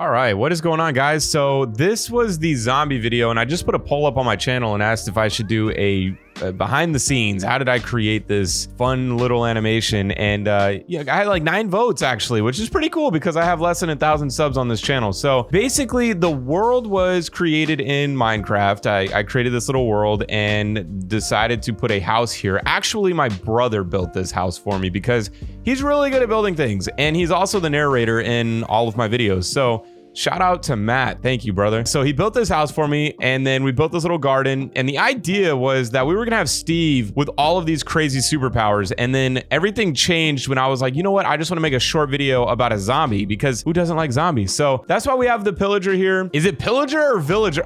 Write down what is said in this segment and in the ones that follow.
All right, what is going on, guys? So this was the zombie video, and I just put a poll up on my channel and asked if I should do a behind the scenes. How did I create this fun little animation? And yeah, I had like 9 votes actually, which is pretty cool because I have less than 1,000 subs on this channel. So basically, the world was created in Minecraft. I created this little world and decided to put a house here. Actually, my brother built this house for me because he's really good at building things, and he's also the narrator in all of my videos. So shout out to Matt. Thank you, brother. So he built this house for me, and then we built this little garden. And the idea was that we were gonna have Steve with all of these crazy superpowers. And then everything changed when I was like, you know what? I just want to make a short video about a zombie because who doesn't like zombies? So that's why we have the pillager here. Is it pillager or villager?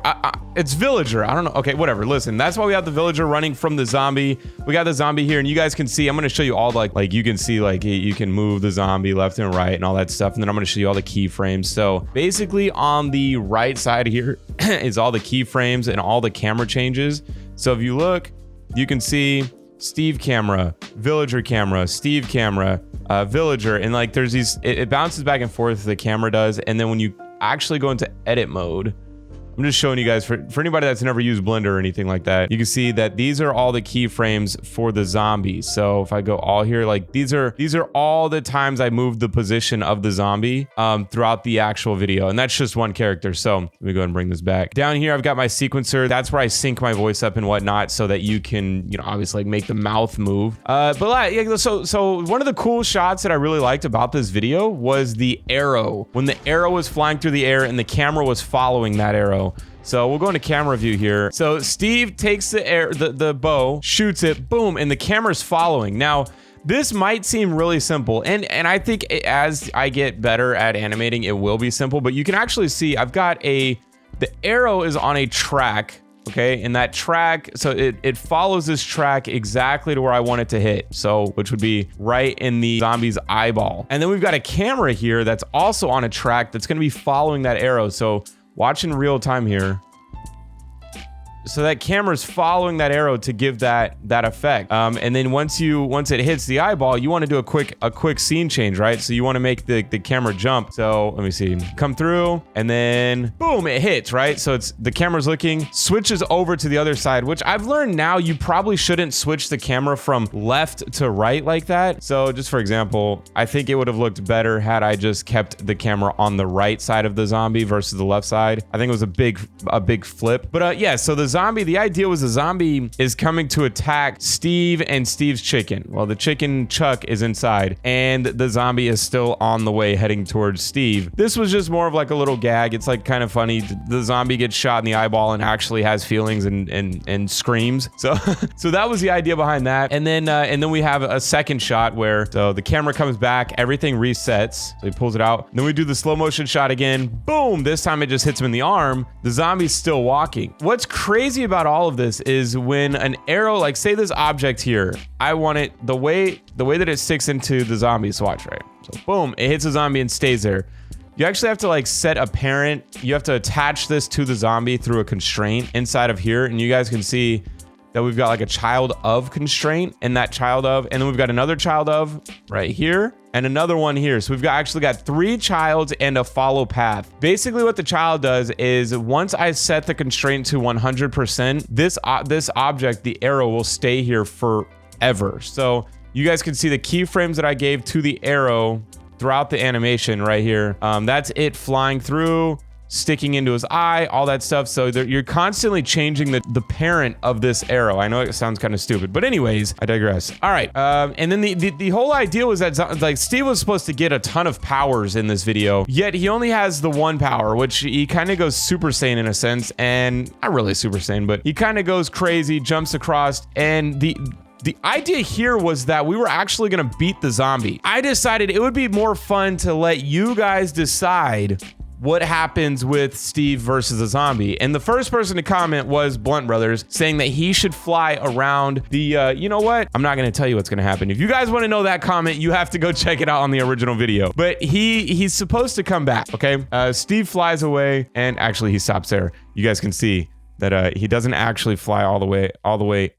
It's villager. I don't know. Okay, whatever. Listen, that's why we have the villager running from the zombie. We got the zombie here, and you guys can see, I'm going to show you all like you can see like you can move the zombie left and right and all that stuff. And then I'm going to show you all the keyframes. So basically on the right side here is all the keyframes and all the camera changes. So if you look, you can see Steve camera, villager camera, Steve camera, villager. And like there's these, it bounces back and forth, the camera does. And then when you actually go into edit mode, I'm just showing you guys, for anybody that's never used Blender or anything like that, you can see that these are all the keyframes for the zombie. So if I go all here, like these are all the times I moved the position of the zombie throughout the actual video. And that's just one character. So let me go ahead and bring this back. Down here, I've got my sequencer. That's where I sync my voice up and whatnot so that you can, you know, obviously like make the mouth move. Yeah, so one of the cool shots that I really liked about this video was the arrow. When the arrow was flying through the air and the camera was following that arrow. So we'll go into camera view here. So Steve takes the bow, shoots it, boom, and the camera's following. Now, this might seem really simple, and I think as I get better at animating, it will be simple, but you can actually see I've got the arrow is on a track, okay? And that track, so it follows this track exactly to where I want it to hit. So, which would be right in the zombie's eyeball. And then we've got a camera here that's also on a track that's gonna be following that arrow. So watch in real time here. So that camera's following that arrow to give that effect. And then once it hits the eyeball, you want to do a quick scene change, right? So you want to make the camera jump. So let me see, come through, and then boom, it hits, right? So it's the camera's looking, switches over to the other side, which I've learned now you probably shouldn't switch the camera from left to right like that. So just for example, I think it would have looked better had I just kept the camera on the right side of the zombie versus the left side. I think it was a big flip. But yeah, so the idea was the zombie is coming to attack Steve and Steve's chicken. Well, the chicken Chuck is inside and the zombie is still on the way heading towards Steve. This was just more of like a little gag. It's like kind of funny. The zombie gets shot in the eyeball and actually has feelings and screams. So so that was the idea behind that. And then we have a second shot where so the camera comes back, everything resets. So he pulls it out. Then we do the slow motion shot again. Boom, this time it just hits him in the arm. The zombie's still walking. What's crazy about all of this is when an arrow, like say this object here, I want it the way that it sticks into the zombie. So watch, right? So boom, it hits the zombie and stays there. You actually have to like set a parent. You have to attach this to the zombie through a constraint inside of here, and you guys can see that we've got like a child of constraint and that child of, and then we've got another child of right here and another one here. So we've actually got 3 childs and a follow path. Basically what the child does is once I set the constraint to 100%, this object, the arrow, will stay here forever. So you guys can see the keyframes that I gave to the arrow throughout the animation right here. That's it flying through, sticking into his eye, all that stuff. So you're constantly changing the parent of this arrow. I know it sounds kind of stupid, but anyways, I digress. All right, and then the whole idea was that like Steve was supposed to get a ton of powers in this video, yet he only has the one power, which he kind of goes Super Saiyan in a sense, and not really Super Saiyan, but he kind of goes crazy, jumps across, and the idea here was that we were actually gonna beat the zombie. I decided it would be more fun to let you guys decide what happens with Steve versus a zombie. And the first person to comment was Blunt Brothers, saying that he should fly around the, you know what? I'm not gonna tell you what's gonna happen. If you guys wanna know that comment, you have to go check it out on the original video. But he's supposed to come back, okay? Steve flies away, and actually he stops there. You guys can see that he doesn't actually fly all the way away.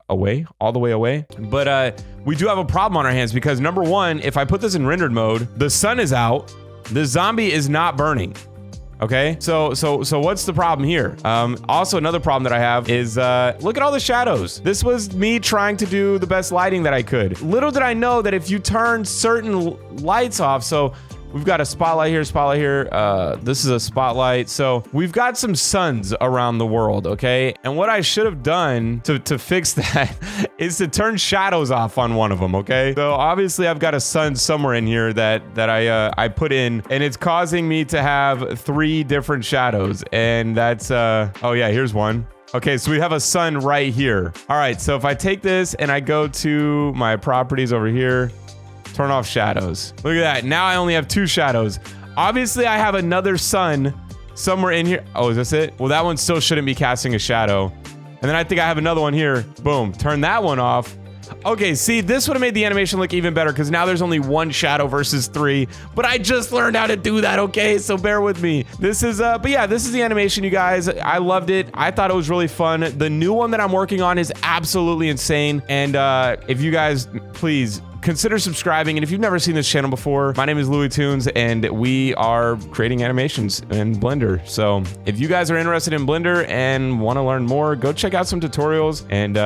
But we do have a problem on our hands because number one, if I put this in rendered mode, the sun is out, the zombie is not burning. Okay, so what's the problem here? Also, another problem that I have is look at all the shadows. This was me trying to do the best lighting that I could. Little did I know that if you turn certain lights off, so we've got a spotlight here, this is a spotlight. So we've got some suns around the world, okay? And what I should have done to fix that is to turn shadows off on one of them, okay? So obviously I've got a sun somewhere in here that I put in, and it's causing me to have 3 different shadows. And that's, oh yeah, here's one. Okay, so we have a sun right here. All right, so if I take this and I go to my properties over here, turn off shadows. Look at that. Now I only have 2 shadows. Obviously, I have another sun somewhere in here. Oh, is this it? Well, that one still shouldn't be casting a shadow. And then I think I have another one here. Boom. Turn that one off. Okay, see, this would have made the animation look even better because now there's only 1 shadow versus 3. But I just learned how to do that, okay? So bear with me. This is, but yeah, this is the animation, you guys. I loved it. I thought it was really fun. The new one that I'm working on is absolutely insane. And if you guys, please, consider subscribing. And if you've never seen this channel before, my name is Louie Tunes, and we are creating animations in Blender. So if you guys are interested in Blender and want to learn more, go check out some tutorials. And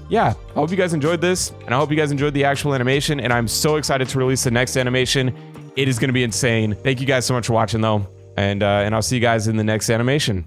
yeah, I hope you guys enjoyed this, and I hope you guys enjoyed the actual animation. And I'm so excited to release the next animation. It is going to be insane. Thank you guys so much for watching, though. And I'll see you guys in the next animation.